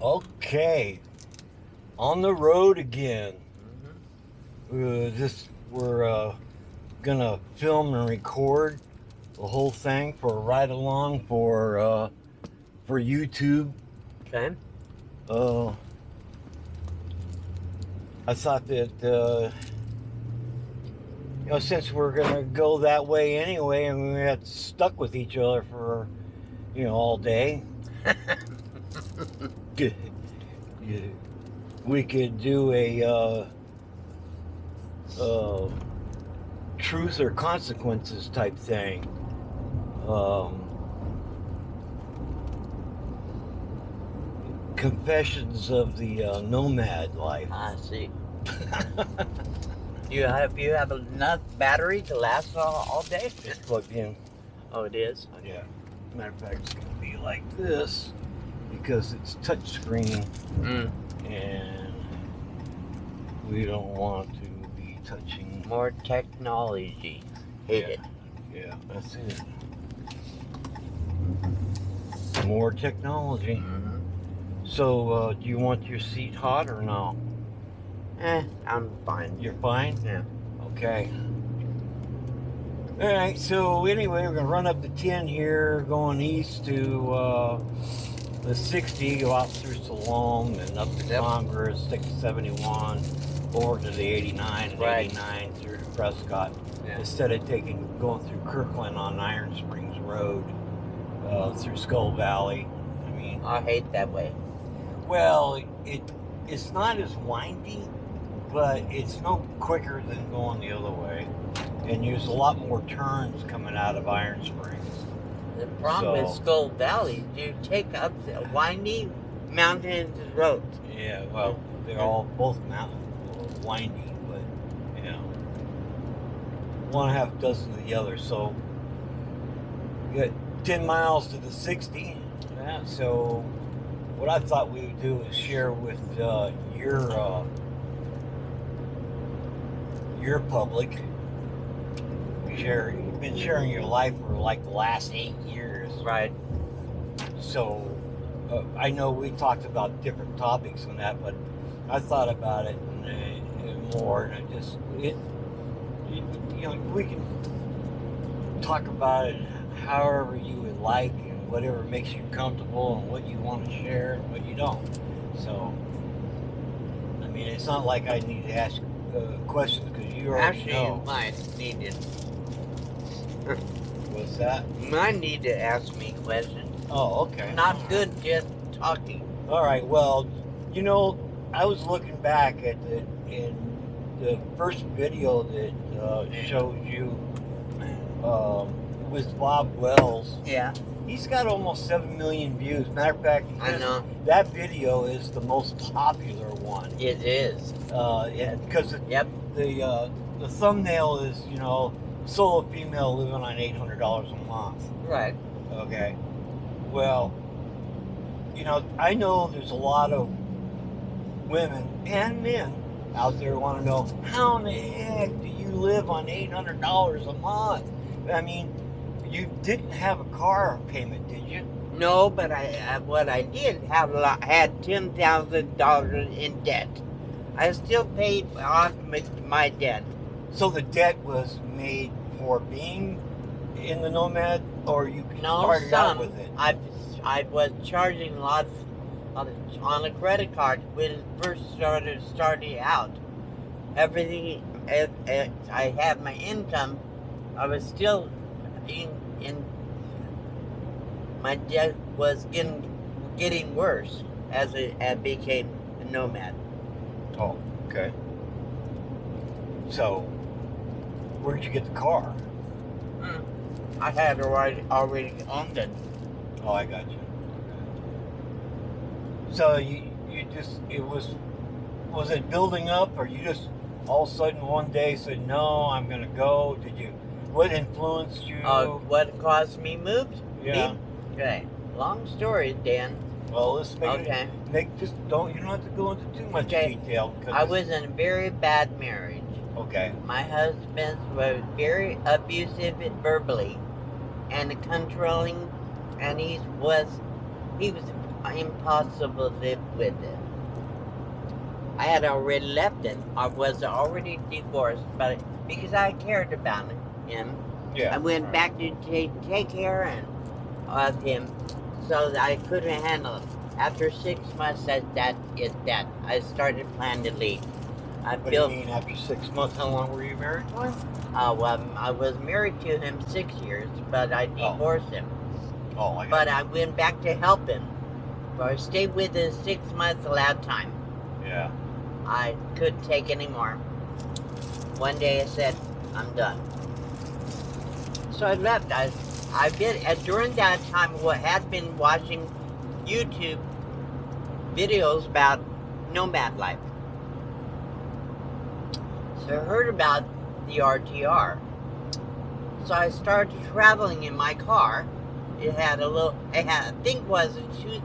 Okay, on the road again. We're gonna film and record the whole thing for a ride along for YouTube. Okay. Uh, I thought that since we're gonna go that way anyway, and we got stuck with each other for all day. We could do a truth or consequences type thing. Confessions of the Nomad life. I see. You have enough battery to last all day? It's plugged in. Oh, it is? Okay. Yeah. Matter of fact, it's going to be like this because it's touchscreen, and we don't want to be touching. More technology. Hate it. Yeah, that's it. More technology. So, do you want your seat hot or no? I'm fine. You're fine? Yeah. Okay. Alright, so anyway, we're going to run up the 10 here, going east to the 60, go out through Salome and up to Congress, take the 71, over to the 89 and 89 through to Prescott. Yeah. Instead of going through Kirkland on Iron Springs Road, through Skull Valley. I hate that way. Well, it's not as windy, but it's no quicker than going the other way. And there's a lot more turns coming out of Iron Springs. The problem with Skull Valley, you take up the windy mountain roads. Yeah, well, they're both mountain windy, but one half dozen of the other. So you got 10 miles to the 60. Yeah, so what I thought we would do is share with your public. You've been sharing your life for like the last 8 years. Right. So I know we talked about different topics on that, but I thought about it more, and we can talk about it however you would like, and whatever makes you comfortable, and what you want to share and what you don't. So, it's not like I need to ask questions because you already know. Actually, mine needed. What's that? Mine need to ask me questions. Oh, okay. Not good just talking. All right. Well, I was looking back at in the first video that showed you with Bob Wells. Yeah. He's got almost 7 million views. Matter of fact, I know that video is the most popular one. It is. Yeah, because the thumbnail is solo female living on $800 a month. Right. Okay. Well, I know there's a lot of women and men out there want to know, how in the heck do you live on $800 a month? You didn't have a car payment, did you? No, but what I did have had $10,000 in debt. I still paid off my debt. So the debt was made for being in the Nomad, or you started out with it? I was charging a lot on a credit card when it first started out. Everything, I had my income, I was still in my debt was getting worse as it became a Nomad. Oh, okay. So, where'd you get the car? I had already owned it. Oh, I got you. So was it building up, or you just all of a sudden one day said, no, I'm going to go? What influenced you? What caused me moved? Yeah. Okay. Long story, Dan. Well, let's make okay. You don't have to go into too much detail. I was in a very bad marriage. Okay. My husband was very abusive verbally and controlling, and he was impossible to live with it. I had already left it. I was already divorced, but because I cared about him, Yeah. I went back to take care of him, so that I couldn't handle it. After 6 months, that I started planning to leave. What do you mean after 6 months? How long were you married to him? Well, I was married to him 6 years, but I divorced him. Oh, I got But I went back to help him. So I stayed with him 6 months allowed time. Yeah. I couldn't take any more. One day I said, I'm done. So I left. I've been during that time had been watching YouTube videos about nomad life. So I heard about the RTR. So I started traveling in my car. It had I think it was a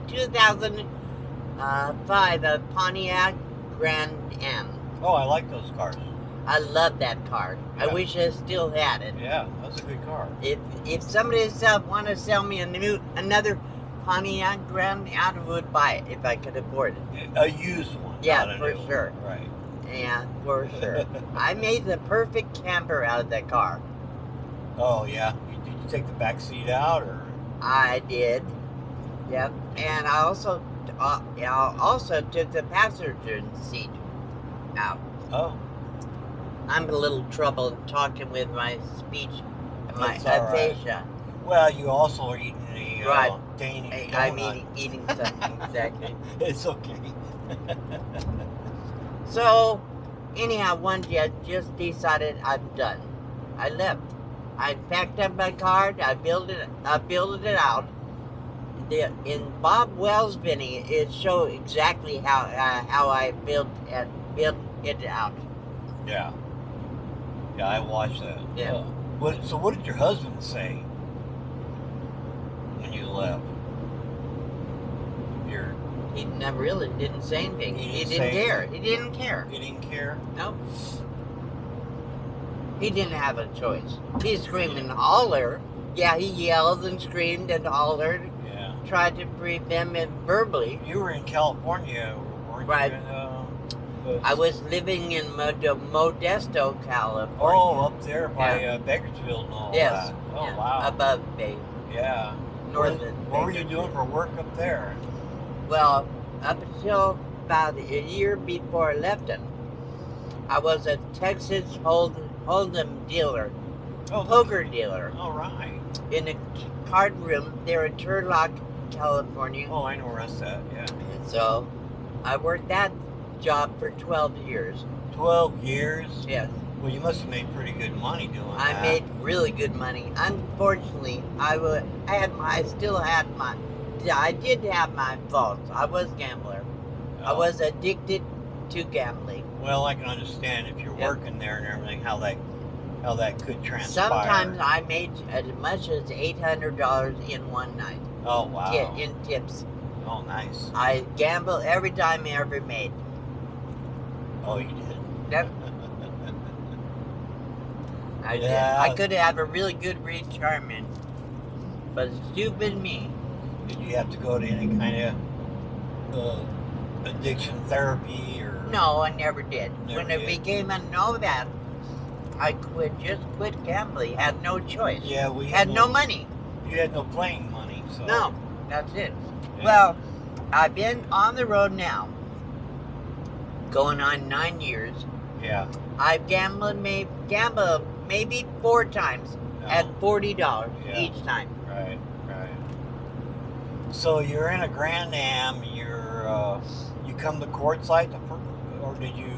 2005 a Pontiac Grand Am. Oh, I like those cars. I love that car. Yeah. I wish I still had it. Yeah, that's a good car. If somebody want to sell me another Pontiac Grand Am, I would buy it if I could afford it. A used one. Yeah, not a for new sure. One. Right. Yeah, for sure. I made the perfect camper out of that car. Oh yeah. Did you take the back seat out or? I did. Yep. And I also took the passenger seat out. Oh. I'm a little trouble talking with my speech, my That's all right. aphasia. Well, you also are eating the Right. Danish donut. I'm eating something, exactly. It's okay. So, anyhow, one day I just decided I'm done. I left. I packed up my car. I built it out. In Bob Wells' video, it showed exactly how I built it out. Yeah. Yeah, I watched that. Yeah. So what did your husband say when you left? He never really didn't say anything. He didn't care. He didn't care. He didn't care? No. He didn't have a choice. He screamed and hollered. Yeah, he yelled and screamed and hollered. Yeah. Tried to breathe them in verbally. You were in California, weren't Right. you? I was living in Modesto, California. Oh, up there by Bakersfield and all Yes. that. Oh, Yeah. wow. Above Bay. Yeah. Northern. What were you doing for work up there? Well, up until about a year before I left him, I was a Texas Hold'em dealer, Oh, poker dealer, all right. in a card room there in Turlock, California. Oh, I know where that's at, yeah. And so I worked that job for 12 years. 12 years? Yes. Well, you must have made pretty good money doing that. I made really good money. Unfortunately, I did have my faults. I was a gambler. I Oh. was addicted to gambling. Well, I can understand if you're Yep. working there and everything, how that could transpire. Sometimes I made as much as $800 in one night. Oh, wow. In tips. Oh, nice. I gambled every dime I ever made. Oh, you did? Yep. I did. Yeah. I could have a really good retirement, but stupid me. Did you have to go to any kind of addiction therapy or? No, I never did. Never When it did. became a Nomad, I just quit gambling. Had no choice. Yeah, we Had no money. You had no playing money, so. No, that's it. Yeah. Well, I've been on the road now, going on 9 years. Yeah. I've gambled maybe 4 times at $40 Yeah. each time. Right. So you're in a Grand Am. You come to Quartzsite, or did you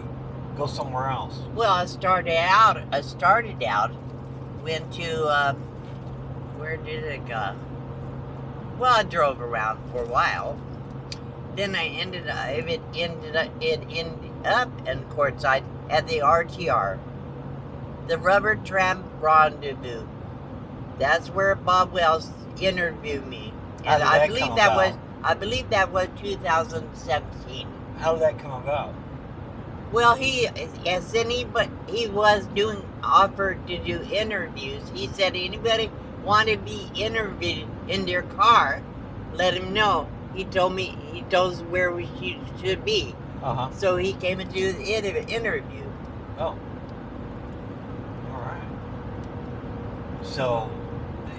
go somewhere else? Well, I started out. Went to where did it go? Well, I drove around for a while. Then I ended up in Quartzsite at the RTR, the Rubber Tramp Rendezvous. That's where Bob Wells interviewed me, How and did I that believe come that about? was 2017. How did that come about? Well, he was offered to do interviews. He said anybody want to be interviewed in their car, let him know. he told us where we should be. So he came and do the interview. Oh. All right. So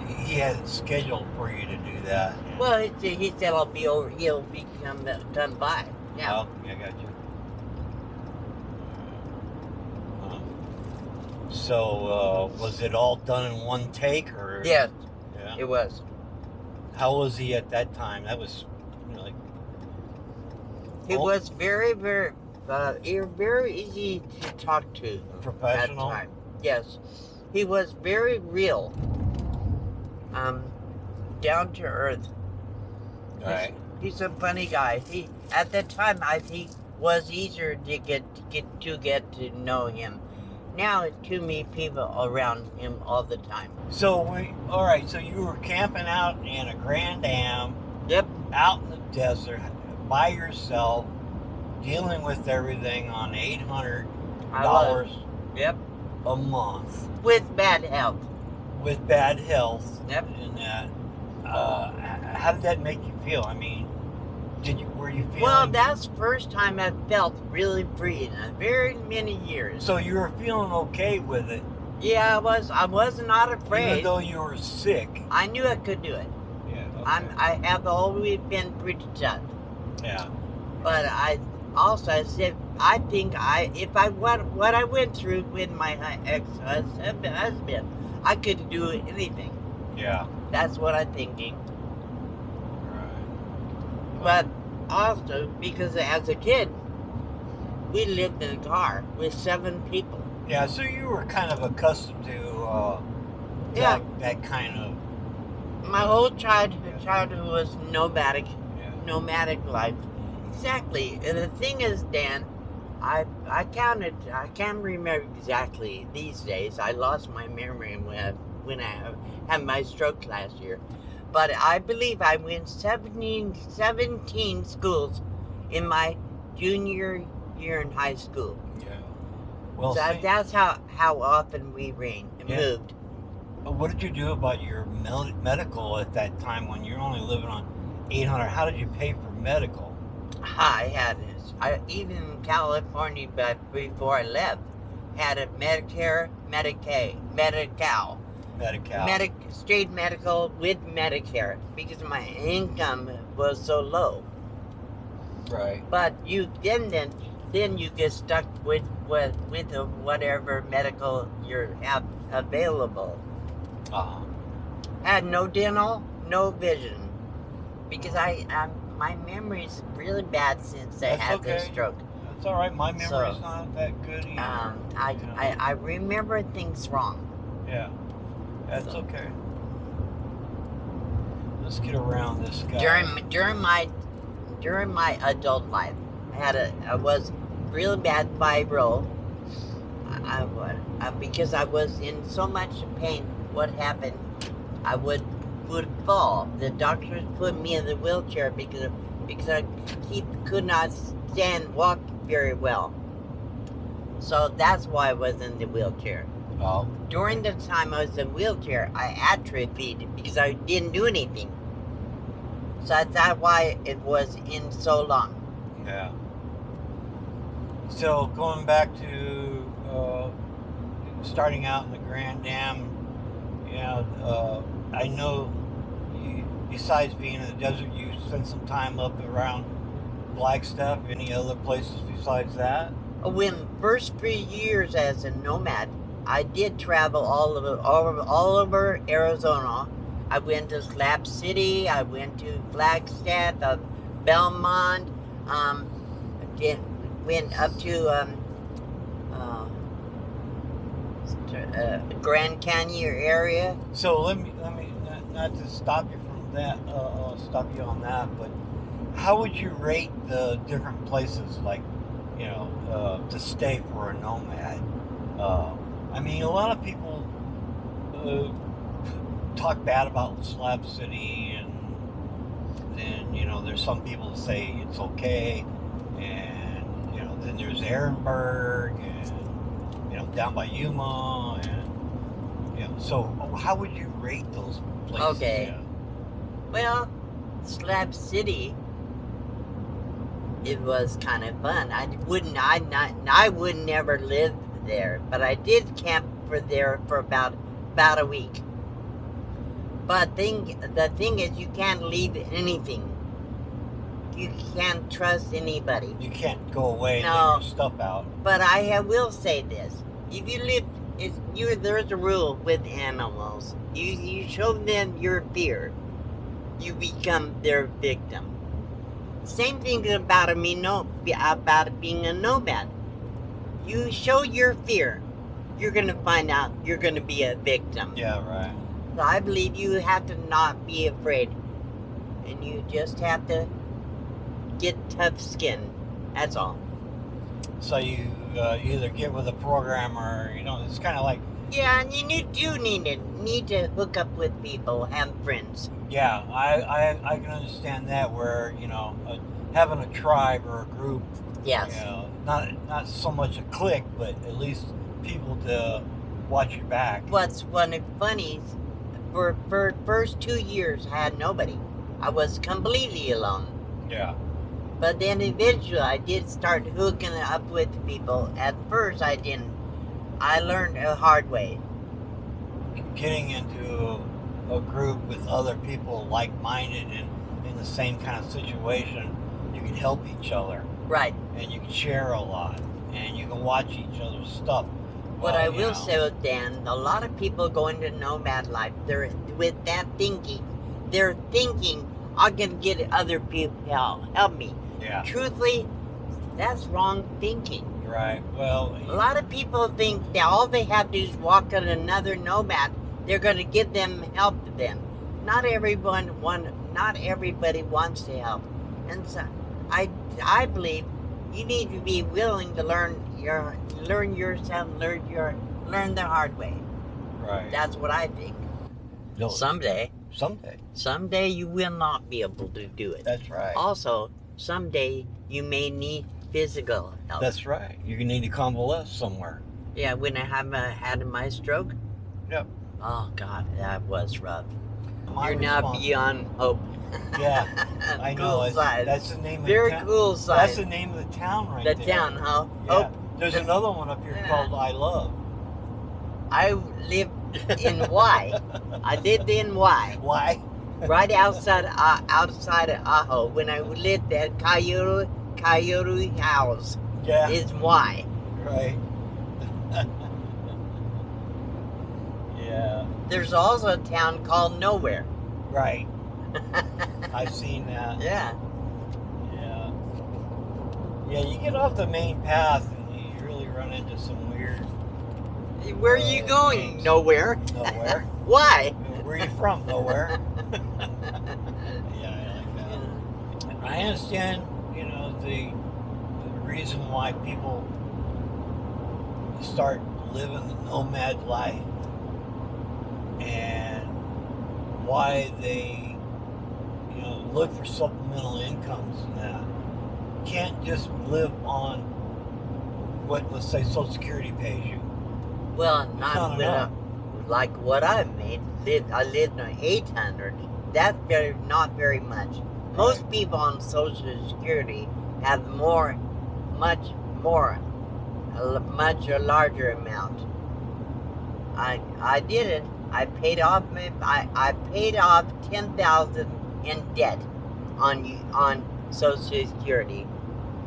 he had it scheduled for you to do that. Yeah. Well, he said he'll be done by. Yeah. Oh, yeah, I got you. So was it all done in one take, or? Yes. Yeah. It was. How was he at that time? That was, like. He was very, very, very easy to talk to. Professional. At the time. Yes, he was very real. Down to earth. Right. He's a funny guy. At that time, I think was easier to get to know him. Now, too many people around him all the time. So all right. So you were camping out in a Grand Am. Yep. Out in the desert by yourself, dealing with everything on $800. Yep. A month. With bad health. With bad health. Yep. And that. How did that make you feel? I mean, were you feeling? Well, that's the first time I felt really free in a very many years. So you were feeling okay with it? Yeah, I was. I was not afraid. Even though you were sick. I knew I could do it. Yeah. Okay. I have always been pretty tough. Yeah. But I also said I think what I went through with my ex-husband, I could do anything. Yeah. That's what I'm thinking. Right. But also because as a kid, we lived in a car with 7 people. Yeah, so you were kind of accustomed to that kind of. My whole childhood was nomadic life. Exactly. And the thing is, Dan, I can't remember exactly these days. I lost my memory when I had my stroke last year. But I believe I went 17 schools in my junior year in high school. Yeah. Well, so that's how often we moved. What did you do about your medical at that time when you're only living on $800? How did you pay for medical? I had this. Even in California, but before I left, had a Medicare, Medicaid, Medi-Cal. Straight medical with Medicare because my income was so low. Right. But you then you get stuck with whatever medical you have available. Had no dental, no vision, because my memory's really bad since I had the stroke. That's all right. My memory's not that good either. I remember things wrong. Yeah. That's okay. Let's get around this guy. During my adult life, I was really bad fibro. Because I was in so much pain. What happened? I would fall. The doctors put me in the wheelchair because I could not walk very well. So that's why I was in the wheelchair. Oh. During the time I was in the wheelchair, I atrophied because I didn't do anything. So that's why it was in so long. Yeah. So going back to starting out in the Grand Dam, I know besides being in the desert, you spent some time up around Flagstaff. Any other places besides that? When first 3 years as a nomad, I did travel all over Arizona. I went to Slab City. I went to Flagstaff, Belmont. Went up to Grand Canyon area. So let me not to stop you from that. Stop you on that, but how would you rate the different places, like to stay for a nomad? I mean, a lot of people talk bad about Slab City, and then there's some people that say it's okay, and then there's Ehrenberg, and down by Yuma, and so how would you rate those places? Okay. Well, Slab City it was kind of fun. I would never live there, but I did camp for about a week. But the thing is, you can't leave anything. You can't trust anybody. You can't go away and No. leave your stuff out. But will say this: if you live, there's a rule with animals. You show them your fear, you become their victim. Same thing about about being a nomad. You show your fear, you're gonna find out you're gonna be a victim. Yeah, right. So I believe you have to not be afraid, and you just have to get tough skin. That's all. So you either get with a program or it's kind of like. Yeah, and you do need to hook up with people, have friends. Yeah, I can understand that where having a tribe or a group. Yes. Not so much a clique, but at least people to watch your back. What's funny? For first 2 years, I had nobody. I was completely alone. Yeah. But then eventually, I did start hooking up with people. At first, I didn't. I learned a hard way. Getting into a group with other people like-minded and in the same kind of situation, you can help each other. Right. And you can share a lot. And you can watch each other's stuff. What I will say with Dan, a lot of people go into nomad life. They're with that thinking. They're thinking, I'm gonna get other people help me. Yeah. Truthfully, that's wrong thinking. Right. Well, A lot of people think that all they have to do is walk on another nomad. They're going to give them help to them. Not everybody wants to help, and so I believe you need to be willing to learn yourself, learn the hard way. right. That's what I think. No, Someday you will not be able to do it. That's right. Also, someday you may need physical help. That's right. You need to convalesce somewhere. Yeah, when I had my stroke. Yep. Oh God, that was rough. My You're now response- beyond hope. Yeah, I know. Cool size. That's the name of Very the town. cool size. That's the name of the town right The there. town, huh? Yeah. Hope. There's another one up here Yeah. called I Love. I lived in Y. I lived in Y, Why? right outside of Ajo. When I lived at Coyote House Yeah. is Y. Right. Yeah. There's also a town called Nowhere. Right. I've seen that. Yeah. Yeah. Yeah, you get off the main path and you really run into some weird Where are you going? things. Nowhere. nowhere. Why? Where are you from? Nowhere. Yeah, I like that. I understand, the reason why people start living the nomad life and why they, look for supplemental incomes and that. Can't just live on what, let's say, Social Security pays you. Well, Not not enough. like what I've made. I lived on 800. That's not very much. Most people on Social Security have much a larger amount. I did it. I paid off I paid off $10,000 in debt on Social Security.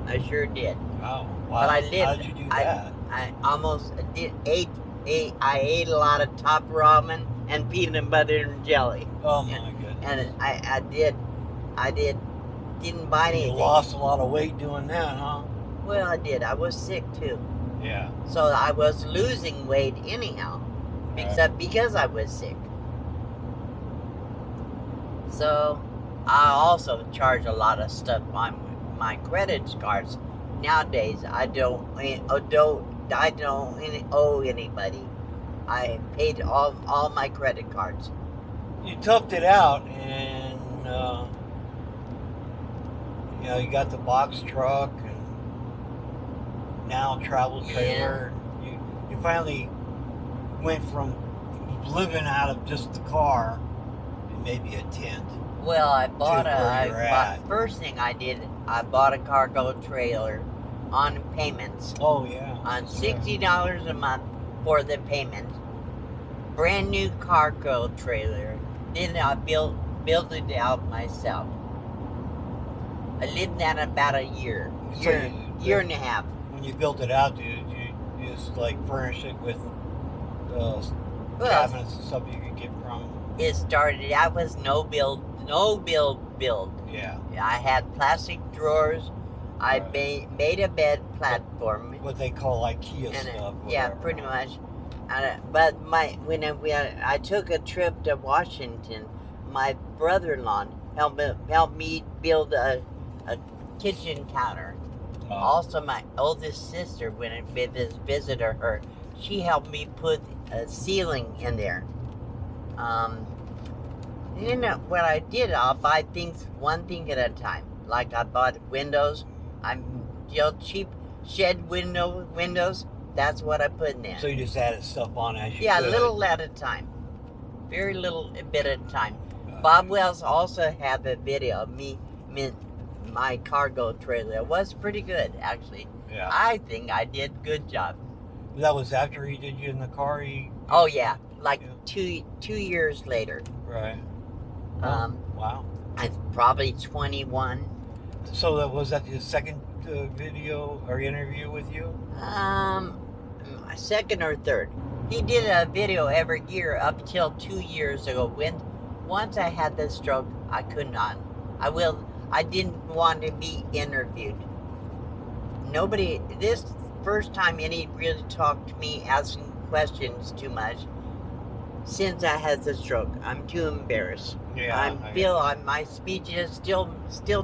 I sure did. Wow. But I lived. How'd you do that? I almost ate. I ate a lot of top ramen and peanut butter and jelly. Oh my goodness. And I didn't buy You anything. lost a lot of weight doing that, huh? Well, I did. I was sick too, Yeah. so I was losing weight anyhow, because I was sick. So I also charge a lot of stuff on my credit cards. Nowadays, I don't owe anybody. I paid all my credit cards. You toughed it out, and you got the box truck, and now travel trailer. You finally went from living out of just the car and maybe a tent. Well, I bought where you're at. first thing I did, I bought a cargo trailer on payments. Oh yeah. On $60 a month for the payment. Brand new cargo trailer. Then I built it out myself. I lived in that about a year and a half. When you built it out, you just like furnish it with cabinets and stuff you could get from. It started out was no build. Yeah. I had plastic drawers. I made a bed platform. What they call IKEA stuff. Yeah, pretty much. But when I took a trip to Washington, my brother-in-law helped me build a kitchen counter. Oh. Also, my oldest sister, when I visited her, she helped me put a ceiling in there. What I did, I'll buy things one thing at a time. Like I bought windows. Cheap shed windows. That's what I put in there. So you just added stuff on as you Yeah, could. little at a time. Very little bit at a time. Bob Wells also had a video of my cargo trailer. It was pretty good, actually. Yeah. I think I did a good job. That was after he did you in the car? Oh, yeah. Like 2 years later. Right. Wow. I'm probably 21. So was that his second video or interview with you? Second or third. He did a video every year up till 2 years ago. Once I had the stroke, I could not. I didn't want to be interviewed. This first time any really talked to me asking questions too much since I had the stroke. I'm too embarrassed. Yeah. My speech is still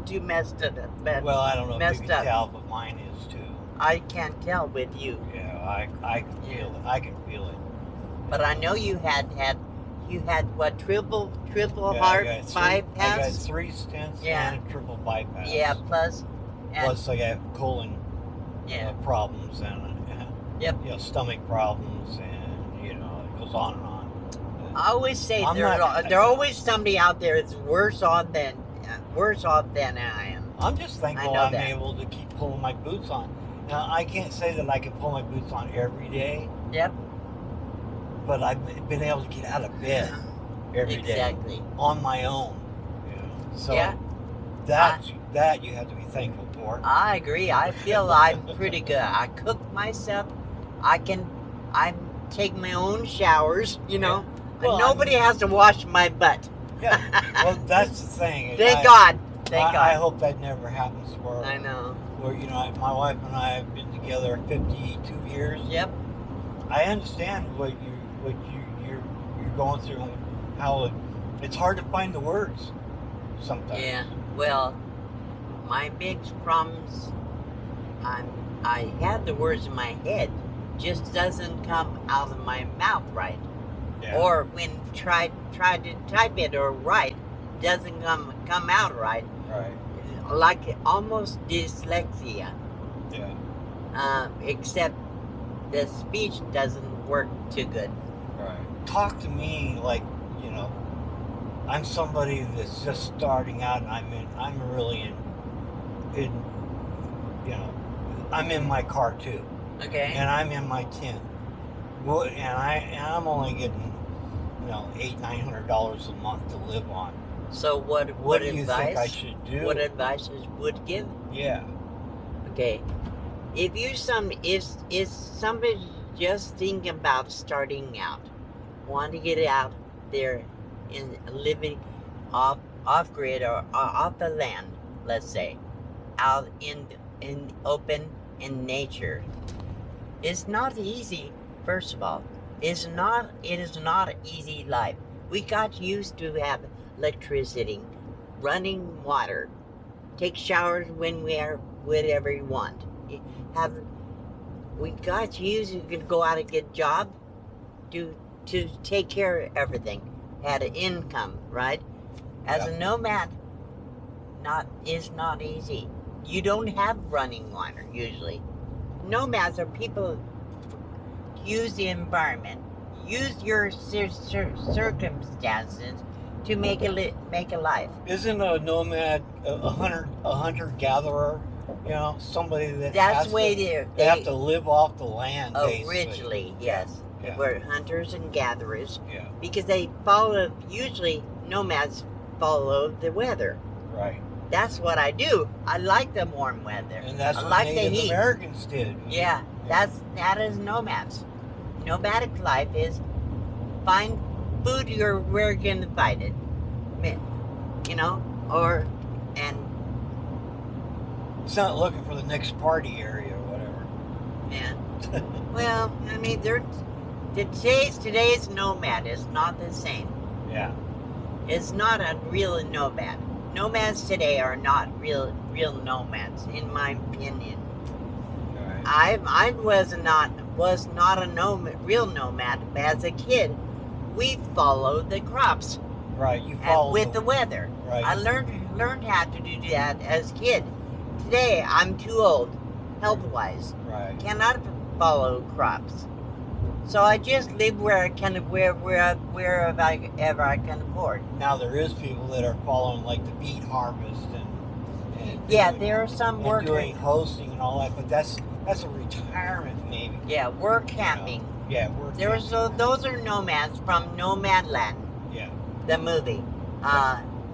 too messed up. Well, I don't know if you can up. tell, but mine is too. I can't tell with you. Yeah, I can feel it. I can feel it. But I know you had what, triple heart bypass? I got 3 stents and a triple bypass. Yeah, plus I got colon problems and stomach problems, and it goes on and on. I always say there's always somebody out there that's worse off than I am. I'm just thankful I'm able to keep pulling my boots on. Now, I can't say that I can pull my boots on every day. Yep. But I've been able to get out of bed every day on my own. So that you have to be thankful for. I agree. I feel I'm pretty good. I cook myself. I take my own showers. Yeah. Well, nobody has to wash my butt. Yeah. Well, that's the thing. Thank God. I hope that never happens where. I know. Where my wife and I have been together 52 years. Yep. I understand what you're going through and how it's hard to find the words sometimes. Yeah. Well, my big problems. I have the words in my head, just doesn't come out of my mouth right. Yeah. Or when try to type it or write, doesn't come out right. Right. Like almost dyslexia. Yeah. Except the speech doesn't work too good. Right. Talk to me like, I'm somebody that's just starting out, and I'm really I'm in my car too. Okay. And I'm in my tent. And I'm only getting, $800-900 a month to live on. So what do you think I should do? What advice would give? Yeah. Okay. If somebody just thinking about starting out, want to get out there and living off grid or off the land, let's say, out in open in nature, it's not easy. First of all, it is not an easy life. We got used to have electricity, running water, take showers when we are whatever you want. We got used to go out and get a job to take care of everything. Had an income, right? As a nomad, it's not easy. You don't have running water usually. Nomads are people use the environment, use your circumstances to make a life. Isn't a nomad a hunter gatherer? You know, somebody that That's has the way they have to live off the land. Originally, yes. Yeah. They were hunters and gatherers. Yeah. Because they usually nomads follow the weather. Right. That's what I do. I like the warm weather. And that's I what like the Native heat. Americans did. Yeah, that is nomads. Nomadic life is find food where you're gonna find it. You know, and It's not looking for the next party area or whatever. yeah. Well, I mean, today's nomad is not the same. Yeah. It's not a real nomad. Nomads today are not real nomads, in my opinion. Right. I was not a real nomad. As a kid, we followed the crops. Right. You follow With the weather. Right. I learned how to do that as a kid. Today, I'm too old, health-wise. Right. Cannot follow crops. So I just live where I can, wherever I can afford. Now there is people that are following like the beet harvest and Yeah, doing, there are some and workers. doing hosting and all that, but that's a retirement maybe. Yeah, work camping. Yeah, work. Those are nomads from Nomadland, Yeah. the movie.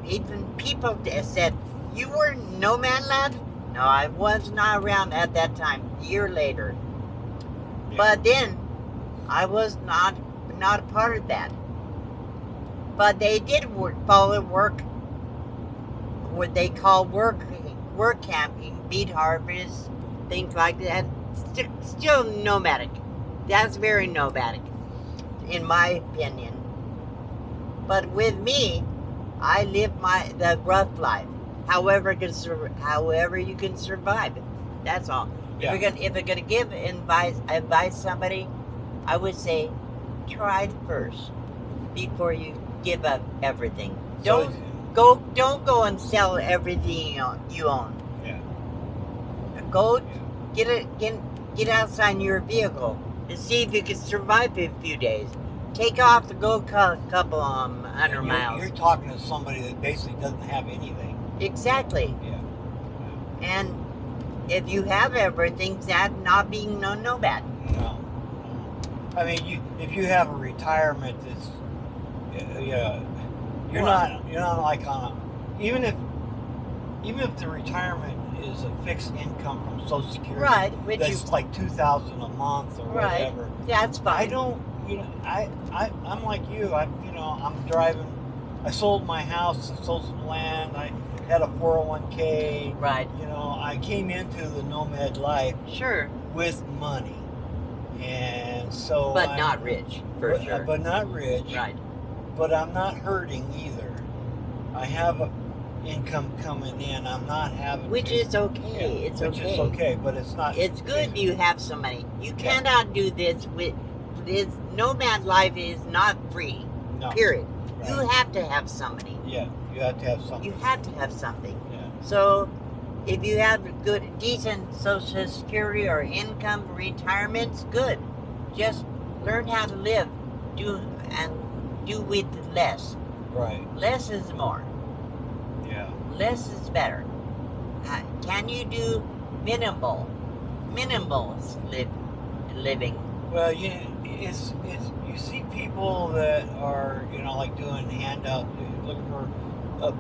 Even people said, "You were in Nomadland?" No, I was not around at that time. A year later, Yeah. but then I was not a part of that. But they did follow work, what they call work camping, beet harvest, things like that. Still nomadic. That's very nomadic, in my opinion. But with me, I live the rough life. However you can survive. That's all. Yeah. If we're gonna give advice somebody, I would say try it first before you give up everything. Don't go and sell everything you own. Yeah. Go get outside your vehicle and see if you can survive a few days. Take off to go a couple 100 miles. You're talking to somebody that basically doesn't have anything. Exactly. Yeah. And if you have everything, that's not being no nomad. No. I mean, if you have a retirement that's, yeah, you're not like on a, even if the retirement is a fixed income from Social Security, Right, that's like $2,000 a month or right, whatever. that's fine. I don't, I'm like you. I'm driving. I sold my house and sold some land. I had a 401k. Right. I came into the nomad life Sure. with money, and so. But not rich, for sure. But not rich. Right. But I'm not hurting either. I have a income coming in. I'm not having. Which is okay. Yeah, It's which okay. is okay, but it's not. It's good you have some money. You cannot do this with this. Nomad life is not free. No. Period. Right. You have to have some money. Yeah, you have to have something. You have to have something. Yeah. So, if you have decent Social Security or income, retirement's good. Just learn how to live. Do with less. Right. Less is more. Yeah. Less is better. Can you do minimal living? Well, it's you see people that are like doing handout, looking for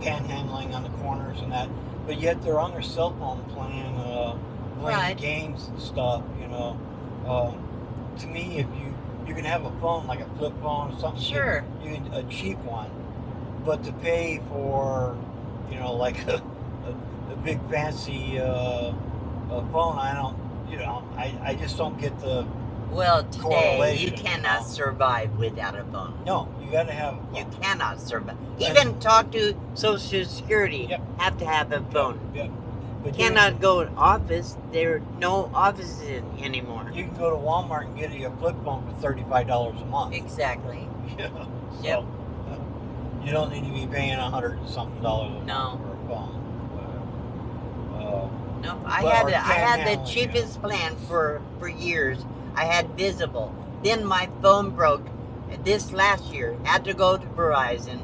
panhandling on the corners and that, but yet they're on their cell phone playing Right. games and stuff. To me, if you can have a phone like a flip phone or something, Sure. you can, a cheap one, but to pay for like a big fancy phone, I don't. I just don't get the. Well, today Correlation, you cannot survive without a phone. No, you got to have. A You phone. cannot survive. Even talk to Social Security. Yep. Have to have a phone. Yeah. But Cannot go to office. There are no offices anymore. You can go to Walmart and get you a flip phone for $35 a month. Exactly. Yeah. So, Yep. you don't need to be paying $100 and something a No. month for a phone. No, I Well, or had the panhandling, cheapest plan for years. I had Visible. Then my phone broke this last year. Had to go to Verizon.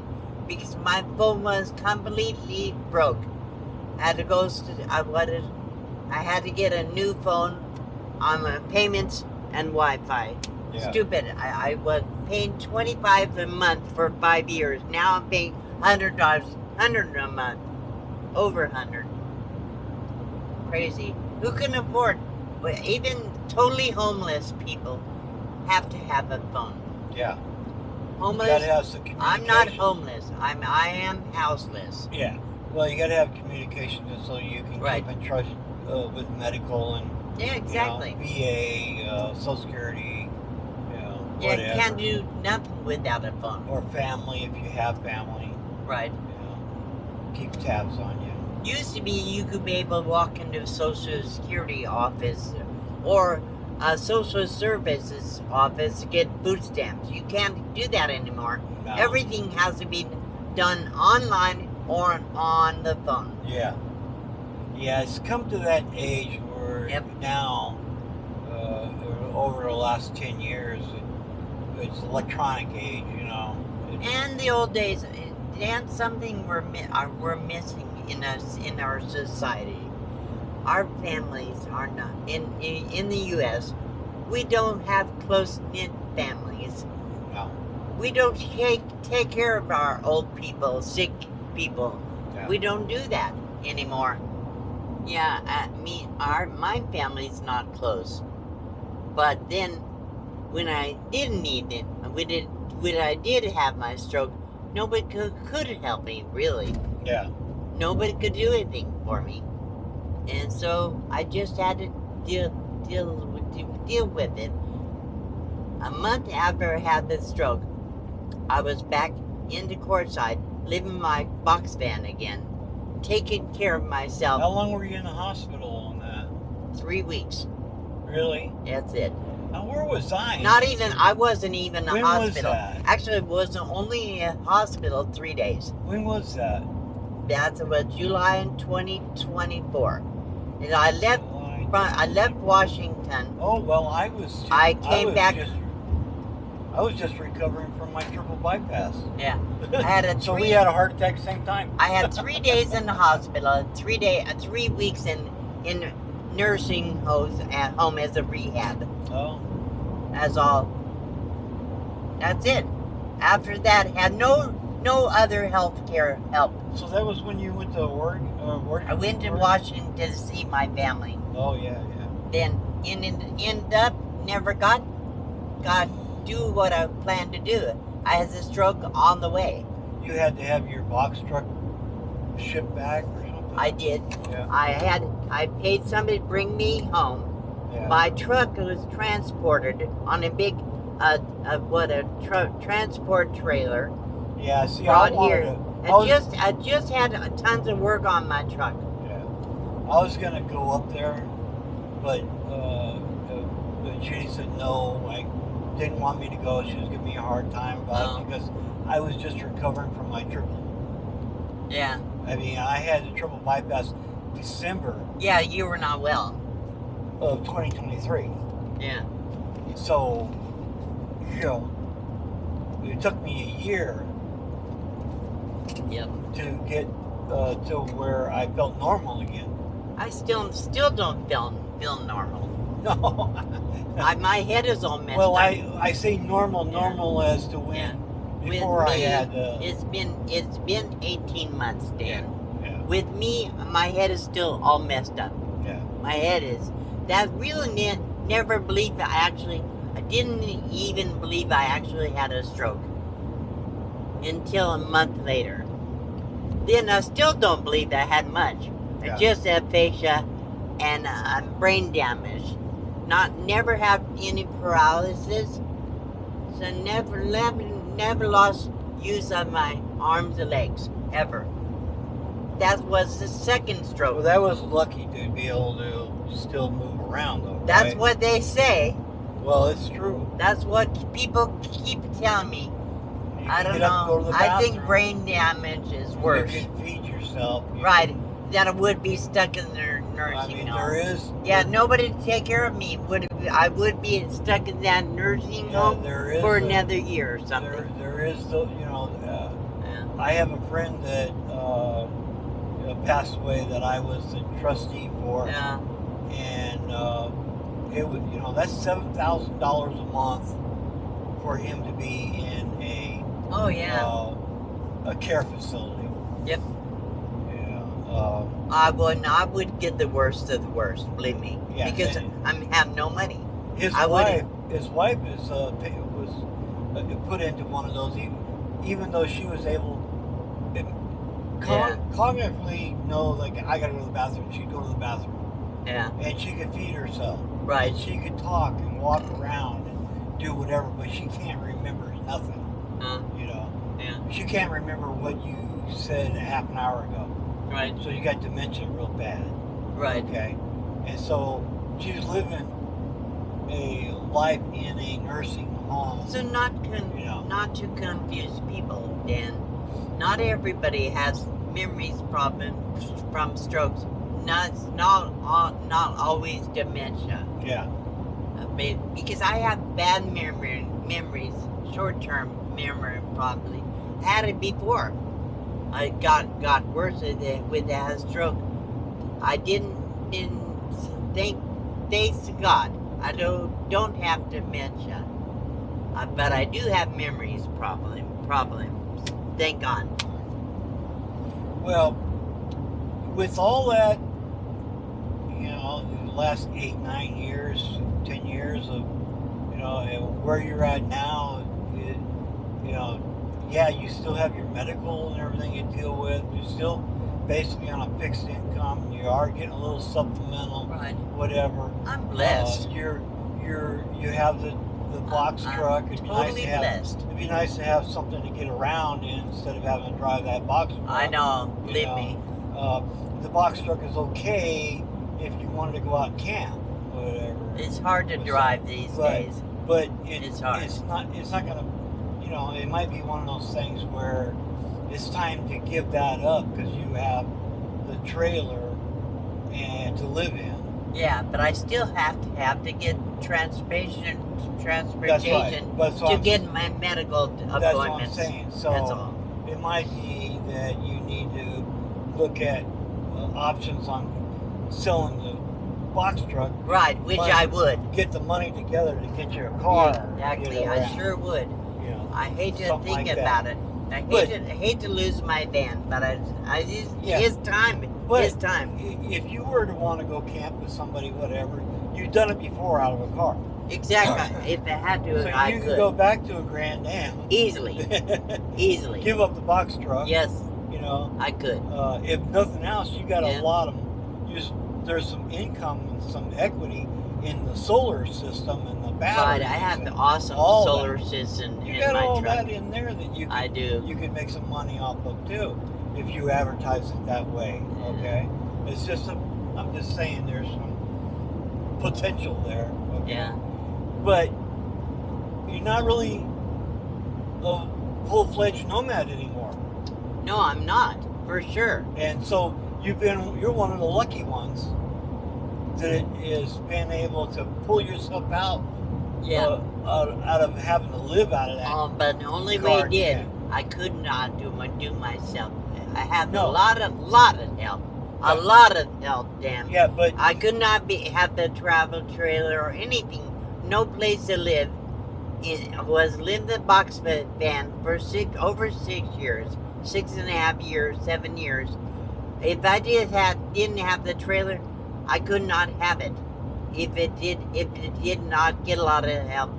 because my phone was completely broke. I had to go. I had to get a new phone on my payments and Wi-Fi. Yeah. Stupid. I was paying $25 a month for 5 years. Now I'm paying $100 a month. Over 100. Crazy. Who can afford? But even totally homeless people have to have a phone. Yeah. Homeless. You gotta have some I'm not communication. homeless. I am houseless. Yeah. Well, you gotta have communication just so you can Right. keep in touch with medical and Yeah, exactly. VA, Social Security, Yeah, whatever. you can't do nothing without a phone. Or family if you have family. Right. Keep tabs on you. Used to be you could be able to walk into a Social Security office or a social services office to get food stamps. You can't do that anymore. No. Everything has to be done online or on the phone. Yeah. Yeah, it's come to that age where Yep. now, over the last 10 years, it's electronic age, And the old days, that's something we're missing in our society. Our families are not in the U.S. We don't have close knit families. No. We don't take care of our old people, sick people. Yeah. We don't do that anymore. Yeah, my family's not close. But then, when I didn't need it, when I did have my stroke, nobody could help me, really. Yeah. Nobody could do anything for me. And so I just had to deal with it. A month after I had the stroke, I was back into Quartzsite, living in my box van again, taking care of myself. How long were you in the hospital on that? 3 weeks. Really? That's it. Now, where was I? I wasn't even in a When was hospital. that? Actually, I was only in a hospital 3 days. When was that? That was July in 2024. And I left July. Washington. Oh, well, I was just recovering from my triple bypass. Yeah. I had a So we had a heart attack same time. I had 3 days in the hospital, 3 weeks in nursing homes at home as a rehab. Oh. That's all. That's it. After that, had no other health care help. So that was when you went to Oregon? I went to Washington to see my family. Oh, yeah. Then ended up never got do what I planned to do. I had a stroke on the way. You had to have your box truck shipped back or something? I did. Yeah. I paid somebody to bring me home. Yeah. My truck was transported on a big transport trailer. Yeah, see, Brought I wanted here. to... I just had tons of work on my truck. Yeah. I was going to go up there, but Judy said no. I didn't want me to go. She was giving me a hard time about it because I was just recovering from my triple. Yeah. I mean, I had a triple bypass December Yeah, you were not well. of 2023. Yeah. So, it took me a year Yep. to get to where I felt normal again. I still don't feel normal. No. My head is all messed Well, up. I say normal as to when Yeah. before With I me, had. it's been 18 months, Dan. Yeah. With me, my head is still all messed up. Yeah. My head is. That really never believed I didn't even believe I actually had a stroke until a month later. Then I still don't believe I had much. Yeah. I just had aphasia and brain damage. Never have any paralysis. So never lost use of my arms or legs ever. That was the second stroke. Well, that was lucky to be able to still move around, though. Right? That's what they say. Well, it's true. That's what people keep telling me. You I can don't get up and go know. to the I think bathroom. brain damage is worse. You can feed yourself. Right. That I would be stuck in their I nursing mean, home. there is. Yeah, nobody to take care of me. I would be stuck in that nursing home there is for another year or something. There is the, I have a friend that passed away that I was the trustee for, Yeah. and it would, that's $7,000 a month for him to be in Oh yeah. a care facility. Yep. Yeah. I would get the worst of the worst. Believe me. Yeah, Because I have no money. His I wife wouldn't. was put into one of those, even though she was able cognitively know, like, I gotta go to the bathroom. She'd go to the bathroom, Yeah. and she could feed herself. Right. And she could talk and walk around and do whatever, but she can't remember nothing. Yeah. She can't remember what you said a half an hour ago. Right. So you got dementia real bad. Right. Okay. And so she's living a life in a nursing home. So not to confuse people, Dan. Not everybody has memories problems from strokes. Not always dementia. Yeah. Because I have bad memories, short-term memory probably. Had it before. I got worse with that stroke. I didn't think. Thanks to God, I don't have dementia, but I do have memories problems. Thank God. Well, with all that, the last 8, 9 years, 10 years of, and where you're at now, yeah, you still have your medical and everything you deal with. You're still basically on a fixed income. You are getting a little supplemental, Right. whatever. I'm blessed. You have the box truck. I'm totally blessed. It'd be nice to have something to get around in instead of having to drive that box truck. I know. Believe me. The box truck is okay if you wanted to go out and camp, whatever. It's hard to drive these days. But It's hard. It's not gonna. It might be one of those things where it's time to give that up because you have the trailer and to live in. Yeah, but I still have to get transportation That's right. to get my medical appointments. That's what I'm saying. So That's all. it might be that you need to look at options on selling the box truck. Right, which I would. Get the money together to get your car. Exactly, I sure would. I hate to Something think like about that. it. I hate to lose my van, but it's time. But It's time. If you were to want to go camp with somebody, whatever, you've done it before out of a car. Exactly. If I had to, So I you could. could go back to a Grand Am. Easily. Easily. Give up the box truck. Yes, I could. If nothing else, you got Yeah. a lot of. There's some income and some equity in the solar system and the battery. Right, I have the awesome all solar that. system You in got my all truck. that in there that you. I do. You can make some money off of too, if you advertise it that way. Okay, it's just I'm just saying there's some potential there. Okay? Yeah. But you're not really a full-fledged nomad anymore. No, I'm not, for sure. And so you're one of the lucky ones that is being able to pull yourself out, out of having to live out of that. But the only way I car did, camp. I could not do myself. I have No. a lot of help. A lot of help, damn. Yeah, but I could not have the travel trailer or anything. No place to live. Lived the box van for over 6 years, 6.5 years, 7 years. If I didn't have the trailer, I could not have it. If it did not get a lot of help.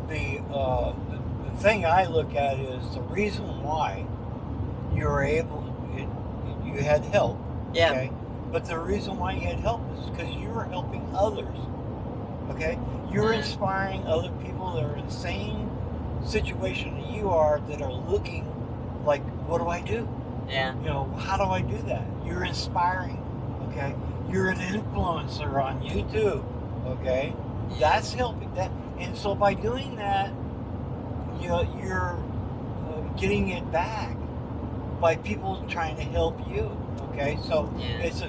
The thing I look at is the reason why you're able. You had help. Yeah. Okay? But the reason why you had help is because you were helping others. Okay? You're inspiring other people that are in the same situation that you are, that are looking like, what do I do? Yeah. How do I do that? You're inspiring. Okay? You're an influencer on YouTube. Okay? That's helping that. And so by doing that, you're getting it back by people trying to help you. Okay? So it's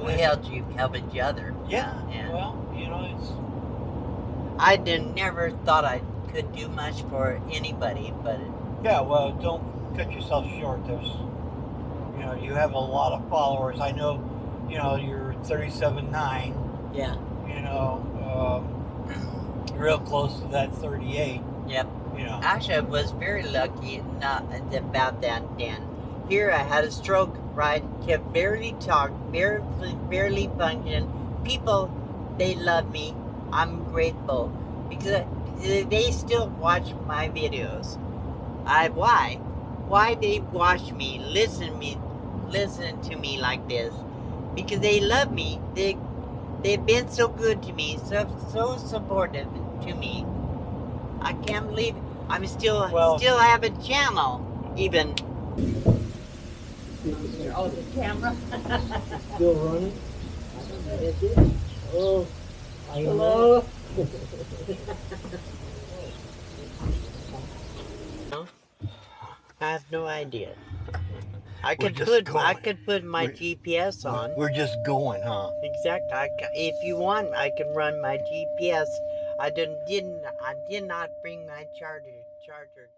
We helped each other. Yeah. Yeah. Well, it's. I never thought I'd could do much for anybody, but Yeah, well, don't cut yourself short. There's, you have a lot of followers. I know, you're 37.9. yeah, Real close to that 38. yep. Actually, I was very lucky not about that then. Here I had a stroke, right? Could barely talk, barely function. People, they love me. I'm grateful because they still watch my videos. Why? Why they watch me, listen to me like this? Because they love me. They've been so good to me, so supportive to me. I can't believe I'm still have a channel even. Oh, the camera. Still running? Oh, Hello. I have no idea. I could put my GPS on. We're just going, huh? Exactly. If you want, I can run my GPS. I did not bring my charger.